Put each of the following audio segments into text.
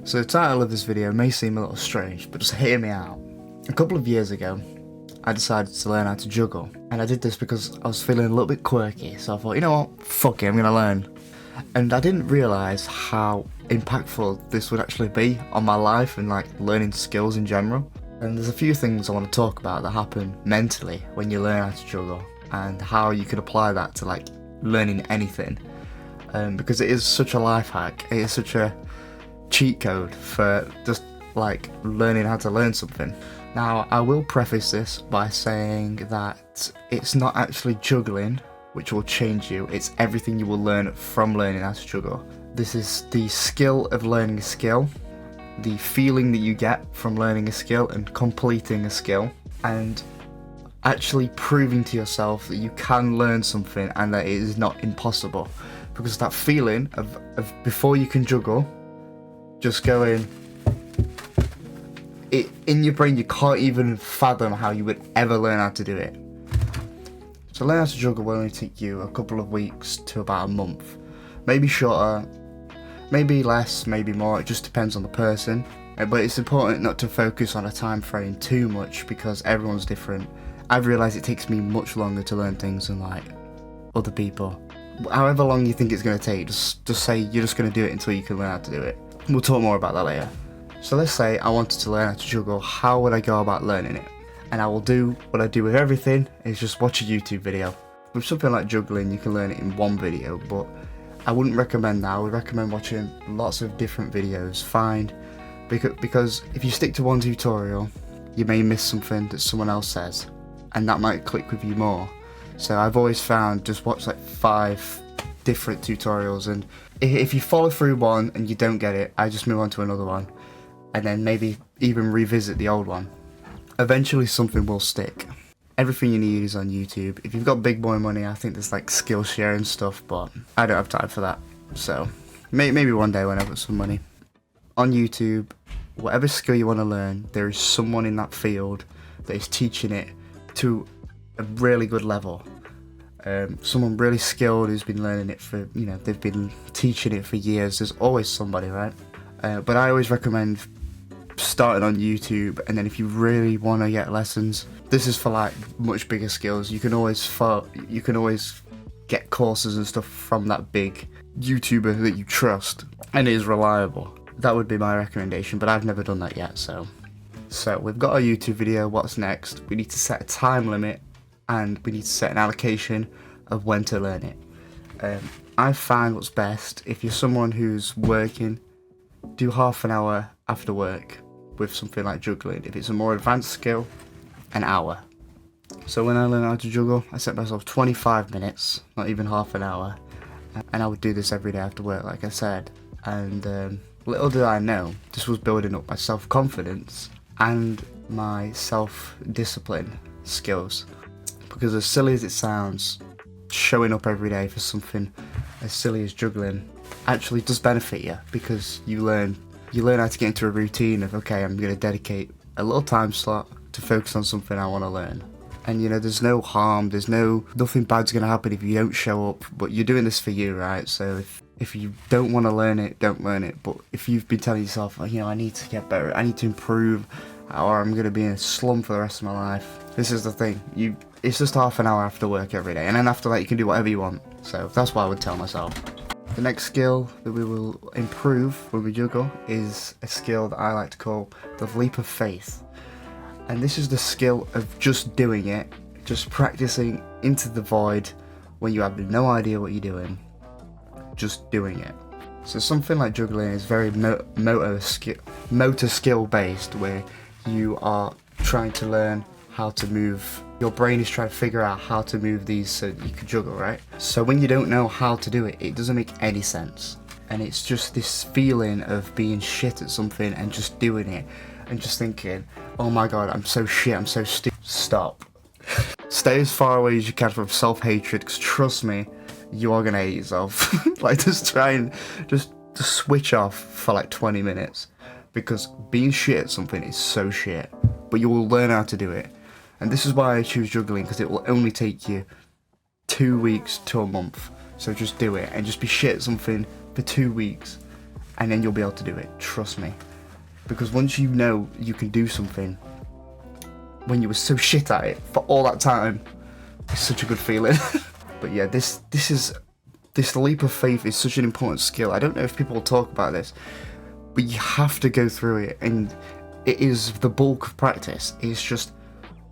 So the title of this video may seem a little strange, but just hear me out. A couple of years ago, I decided to learn how to juggle, and I did this because I was feeling a little bit quirky, so I thought, you know what, fuck it, I'm gonna learn. And I didn't realise how impactful this would actually be on my life and like learning skills in general. And there's a few things I want to talk about that happen mentally when you learn how to juggle, and how you could apply that to like learning anything. Because it is such a life hack, it is such a cheat code for just like learning how to learn something. Now, I will preface this by saying that it's not actually juggling which will change you, it's everything you will learn from learning how to juggle. This is the skill of learning a skill, the feeling that you get from learning a skill and completing a skill, and actually proving to yourself that you can learn something and that it is not impossible. Because that feeling of before you can juggle, just going, in your brain you can't even fathom how you would ever learn how to do it. So learn how to juggle will only take you a couple of weeks to about a month. Maybe shorter, maybe less, maybe more, it just depends on the person. But it's important not to focus on a time frame too much because everyone's different. I've realised it takes me much longer to learn things than like other people. However long you think it's going to take, just say you're just going to do it until you can learn how to do it. We'll talk more about that later. So let's say I wanted to learn how to juggle, how would I go about learning it? And I will do what I do with everything, is just watch a YouTube video. With something like juggling, you can learn it in one video, but I wouldn't recommend that. I would recommend watching lots of different videos. Because if you stick to one tutorial, you may miss something that someone else says, and that might click with you more. So I've always found just watch like 5 different tutorials, and if you follow through one and you don't get it, I just move on to another one, and then maybe even revisit the old one. Eventually something will stick. Everything you need is on YouTube. If you've got big boy money, I think there's like Skillshare and stuff, but I don't have time for that. So maybe one day when I've got some money. On YouTube, whatever skill you want to learn, there is someone in that field that is teaching it to a really good level. Someone really skilled who's been learning it for, they've been teaching it for years. There's always somebody, right? But I always recommend starting on YouTube, and then if you really want to get lessons, this is for like much bigger skills. You can always get courses and stuff from that big YouTuber that you trust and is reliable. That would be my recommendation, but I've never done that yet. So we've got our YouTube video. What's next? We need to set a time limit, and we need to set an allocation of when to learn it. I find what's best, if you're someone who's working, do half an hour after work with something like juggling. If it's a more advanced skill, an hour. So when I learn how to juggle, I set myself 25 minutes, not even half an hour, and I would do this every day after work, like I said. And little did I know, this was building up my self-confidence and my self-discipline skills. Because as silly as it sounds, showing up every day for something as silly as juggling actually does benefit you, because you learn how to get into a routine of, okay, I'm going to dedicate a little time slot to focus on something I want to learn. And there's no harm, nothing bad's going to happen if you don't show up, but you're doing this for you, right? So if you don't want to learn it, don't learn it. But if you've been telling yourself, I need to get better, I need to improve, or I'm going to be in a slump for the rest of my life, this is the thing. It's just half an hour after work every day, and then after that you can do whatever you want. So that's what I would tell myself. The next skill that we will improve when we juggle is a skill that I like to call the leap of faith. And this is the skill of just doing it, just practicing into the void when you have no idea what you're doing, just doing it. So something like juggling is very motor skill based, where you are trying to learn how to move. Your brain is trying to figure out how to move these so you can juggle, right? So when you don't know how to do it, it doesn't make any sense. And it's just this feeling of being shit at something and just doing it and just thinking, oh my god, I'm so shit, I'm so stupid. Stop. Stay as far away as you can from self-hatred, because trust me, you are gonna hate yourself. Like, just try and just switch off for like 20 minutes, because being shit at something is so shit, but you will learn how to do it. And this is why I choose juggling, because it will only take you 2 weeks to a month. So just do it and just be shit at something for 2 weeks, and then you'll be able to do it. Trust me. Because once you know you can do something when you were so shit at it for all that time, it's such a good feeling. But yeah, this leap of faith is such an important skill. I don't know if people will talk about this, but you have to go through it, and it is the bulk of practice. It's just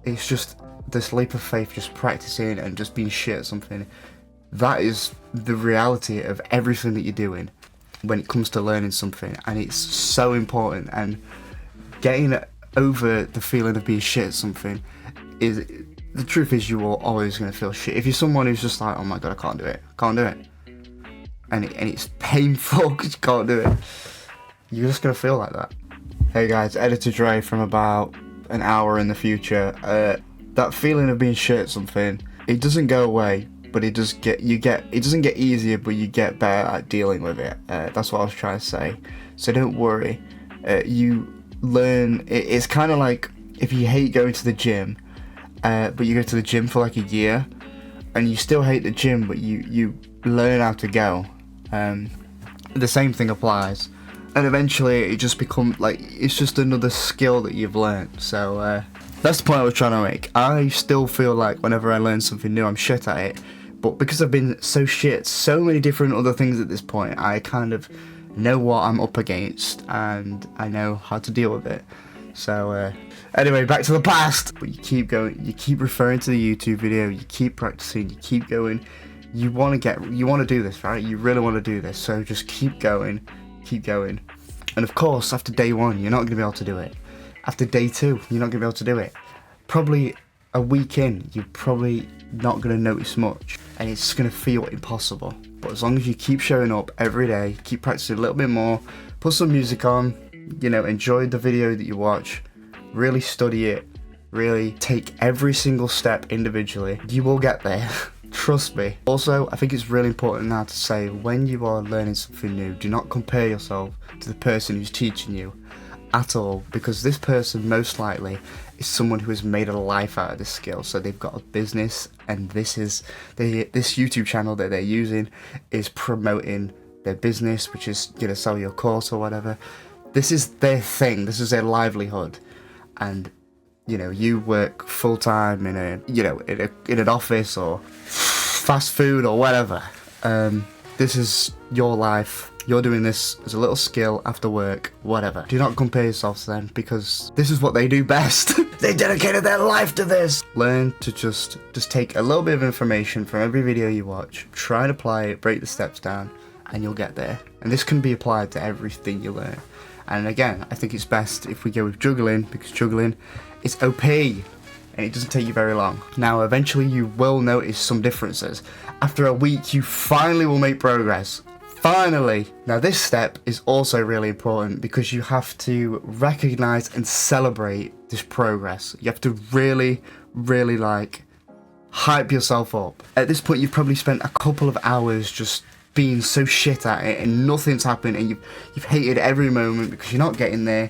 this leap of faith, just practicing and just being shit at something. That is the reality of everything that you're doing when it comes to learning something, and it's so important. And getting over the feeling of being shit at something is, the truth is, you are always going to feel shit. If you're someone who's just like, oh my god, I can't do it, and it's painful because you can't do it, you're just going to feel like that. Hey guys, Editor Dre from about an hour in the future. That feeling of being shit at something, it doesn't go away, but it doesn't get easier, but you get better at dealing with it. That's what I was trying to say. So don't worry. You learn. It's kind of like if you hate going to the gym, but you go to the gym for like a year, and you still hate the gym, but you learn how to go. The same thing applies, and eventually it just becomes like, it's just another skill that you've learned. So that's the point I was trying to make. I still feel like whenever I learn something new, I'm shit at it. But because I've been so shit at so many different other things at this point, I kind of know what I'm up against, and I know how to deal with it. So anyway, back to the past. But you keep going, you keep referring to the YouTube video, you keep practicing, you keep going. You want to do this, right? You really want to do this. So just keep going. And of course, after day 1, you're not going to be able to do it. After day 2, you're not going to be able to do it. Probably a week in, you're probably not going to notice much, and it's going to feel impossible. But as long as you keep showing up every day, keep practicing a little bit more, put some music on, enjoy the video that you watch, really study it, really take every single step individually, you will get there. Trust me. Also, I think it's really important now to say, when you are learning something new, do not compare yourself to the person who's teaching you at all, because this person most likely is someone who has made a life out of this skill. So they've got a business, and this YouTube channel that they're using is promoting their business, which is gonna sell your course or whatever. This is their thing. This is their livelihood, and you work full time in an office or fast food or whatever. This is your life. You're doing this as a little skill after work, whatever. Do not compare yourself to them, because this is what they do best. They dedicated their life to this. Learn to just take a little bit of information from every video you watch, try and apply it, break the steps down, and you'll get there. And this can be applied to everything you learn. And again, I think it's best if we go with juggling, because juggling is OP, and it doesn't take you very long. Now, eventually you will notice some differences. After a week, you finally will make progress. Finally! Now this step is also really important, because you have to recognize and celebrate this progress. You have to really, really hype yourself up. At this point, you've probably spent a couple of hours just being so shit at it, and nothing's happened, and you've hated every moment because you're not getting there.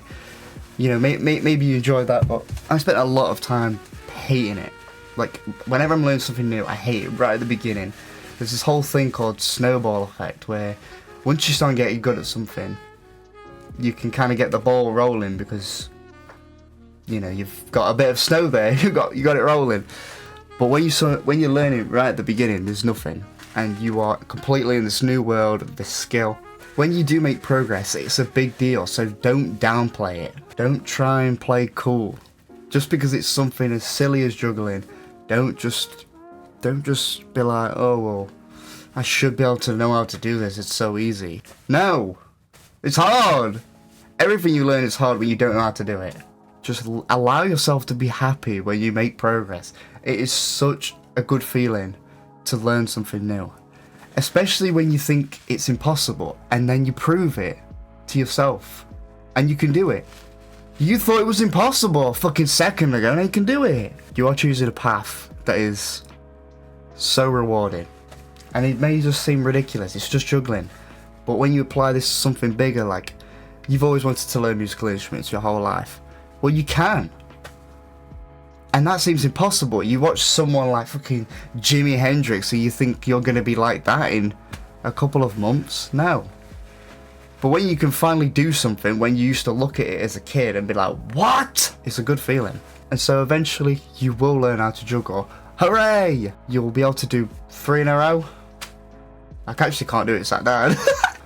Maybe you enjoyed that, but I spent a lot of time hating it. Like, whenever I'm learning something new, I hate it right at the beginning. There's this whole thing called snowball effect, where once you start getting good at something, you can kind of get the ball rolling, because you've got a bit of snow there. you got it rolling. But when you're learning right at the beginning, there's nothing, and you are completely in this new world of this skill. When you do make progress, it's a big deal, so don't downplay it. Don't try and play cool. Just because it's something as silly as juggling, don't just be like, oh well, I should be able to know how to do this, it's so easy. No! It's hard! Everything you learn is hard when you don't know how to do it. Just allow yourself to be happy when you make progress. It is such a good feeling to learn something new. Especially when you think it's impossible, and then you prove it to yourself, and you can do it. You thought it was impossible a fucking second ago, and you can do it. You are choosing a path that is so rewarding. And it may just seem ridiculous, it's just juggling. But when you apply this to something bigger, like you've always wanted to learn musical instruments your whole life, well, you can. And that seems impossible. You watch someone like fucking Jimi Hendrix, and you think you're going to be like that in a couple of months. No. But when you can finally do something, when you used to look at it as a kid and be like, what? It's a good feeling. And so eventually you will learn how to juggle. Hooray! You'll be able to do 3 in a row. I actually can't do it sat down.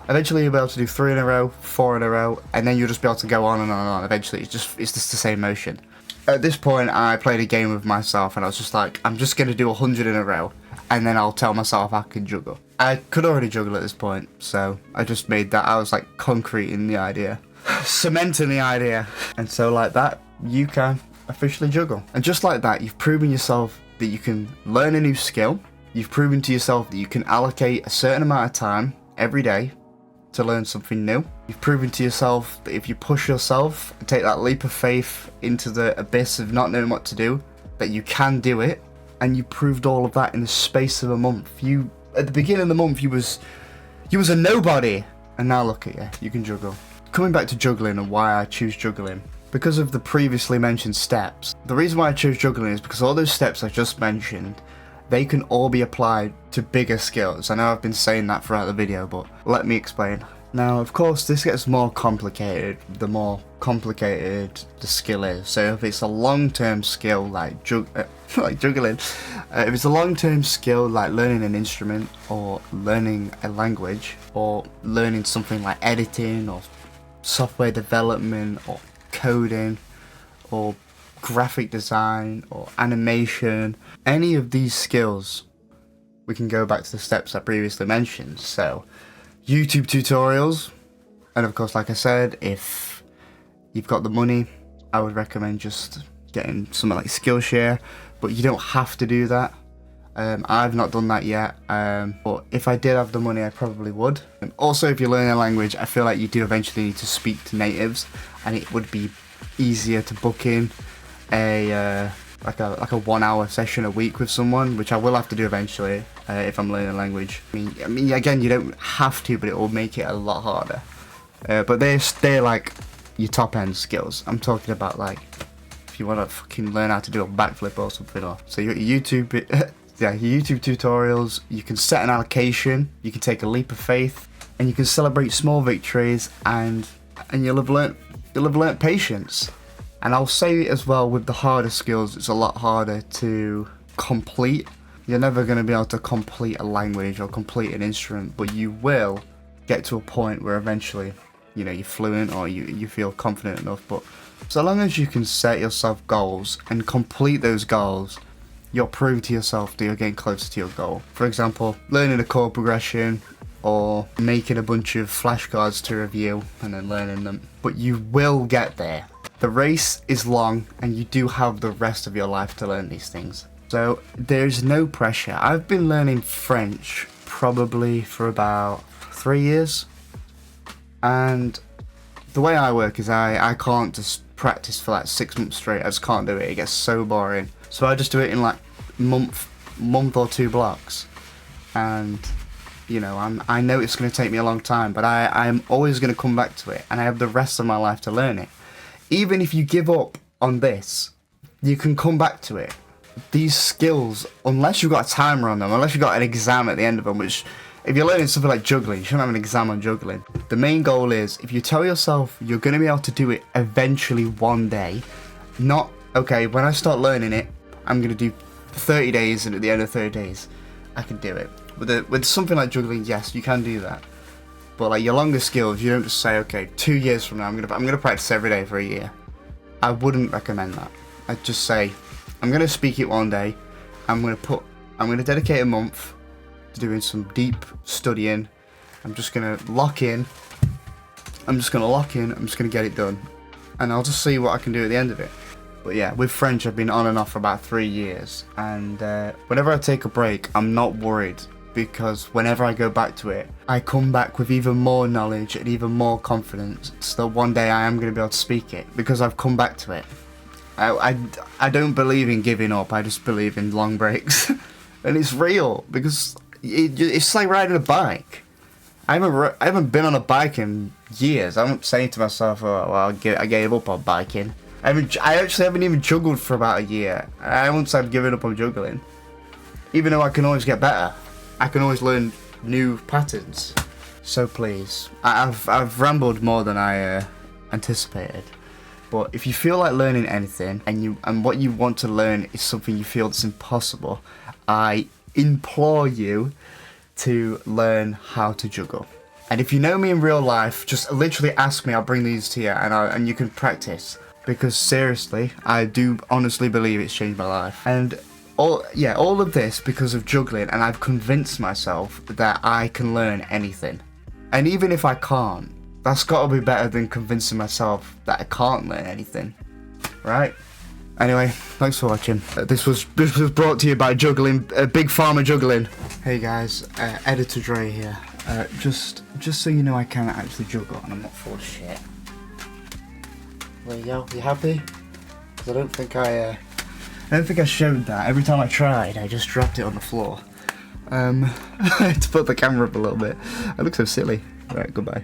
Eventually you'll be able to do 3 in a row, 4 in a row, and then you'll just be able to go on and on and on. Eventually it's just the same motion. At this point I played a game with myself and I was just like, I'm just going to do 100 in a row and then I'll tell myself I can juggle. I could already juggle at this point, so I just made that. I was like concreting the idea, cementing the idea. And so like that, you can officially juggle. And just like that, you've proven yourself that you can learn a new skill. You've proven to yourself that you can allocate a certain amount of time every day to learn something new. You've proven to yourself that if you push yourself and take that leap of faith into the abyss of not knowing what to do, that you can do it. And you proved all of that in the space of a month. At the beginning of the month, you was a nobody, and now look at you, you can juggle. Coming back to juggling and why I choose juggling, because of the previously mentioned steps. The reason why I chose juggling is because all those steps I just mentioned, they can all be applied to bigger skills. I know I've been saying that throughout the video, but let me explain. Now, of course, this gets more complicated the more complicated the skill is. So if it's a long-term skill like juggling, if it's a long-term skill like learning an instrument or learning a language or learning something like editing or software development or coding or graphic design or animation, any of these skills, we can go back to the steps I previously mentioned. So YouTube tutorials, and of course, like I said, if you've got the money, I would recommend just getting something like Skillshare, but you don't have to do that. I've not done that yet, but if I did have the money, I probably would. And also, if you're learning a language, I feel like you do eventually need to speak to natives, and it would be easier to book in a 1 hour session a week with someone, which I will have to do eventually if I'm learning a language. I mean, again, you don't have to, but it will make it a lot harder. But they're like your top end skills. I'm talking about like if you want to fucking learn how to do a backflip or something, or so your YouTube, yeah, your YouTube tutorials. You can set an allocation. You can take a leap of faith, and you can celebrate small victories, and you'll have learnt patience. And I'll say as well, with the harder skills, it's a lot harder to complete. You're never going to be able to complete a language or complete an instrument, but you will get to a point where eventually, you know, you're fluent or you feel confident enough. But so long as you can set yourself goals and complete those goals, you'll prove to yourself that you're getting closer to your goal. For example, learning a chord progression or making a bunch of flashcards to review and then learning them. But you will get there. The race is long and you do have the rest of your life to learn these things. So there's no pressure. I've been learning French probably for about 3 years. And the way I work is I can't just practice for like 6 months straight. I just can't do it. It gets so boring. So I just do it in like month or 2 blocks. And you know, I know it's going to take me a long time, but I'm always going to come back to it. And I have the rest of my life to learn it. Even if you give up on this, you can come back to it. These skills, unless you've got a timer on them, unless you've got an exam at the end of them, which if you're learning something like juggling, you shouldn't have an exam on juggling. The main goal is, if you tell yourself you're going to be able to do it eventually one day, not, okay, when I start learning it, I'm going to do 30 days, and at the end of 30 days, I can do it. With something like juggling, yes, you can do that. But like your longer skills, you don't just say, okay, 2 years from now, I'm gonna practice every day for a year. I wouldn't recommend that. I'd just say, I'm gonna speak it one day. I'm gonna dedicate a month to doing some deep studying. I'm just gonna lock in. I'm just gonna get it done, and I'll just see what I can do at the end of it. But yeah, with French, I've been on and off for about 3 years, and whenever I take a break, I'm not worried. Because whenever I go back to it, I come back with even more knowledge and even more confidence, so that one day I am going to be able to speak it, because I've come back to it. I don't believe in giving up, I just believe in long breaks. And it's real, because it's like riding a bike. I haven't been on a bike in years. I'm saying to myself, oh, well, I gave up on biking. I actually haven't even juggled for about a year. I won't say I've given up on juggling. Even though I can always get better. I can always learn new patterns. So please, I've rambled more than I anticipated. But if you feel like learning anything and what you want to learn is something you feel that's impossible, I implore you to learn how to juggle. And if you know me in real life, just literally ask me. I'll bring these to you, and you can practice. Because seriously, I do honestly believe it's changed my life. And all of this because of juggling, and I've convinced myself that I can learn anything. And even if I can't, that's got to be better than convincing myself that I can't learn anything, right? Anyway, thanks for watching. This was brought to you by Juggling, Big Pharma Juggling. Hey guys, Editor Dre here. Just so you know, I can actually juggle, and I'm not full of shit. There you go. You happy? Because I don't think I showed that. Every time I tried, I just dropped it on the floor. To put the camera up a little bit. I look so silly. Right, goodbye.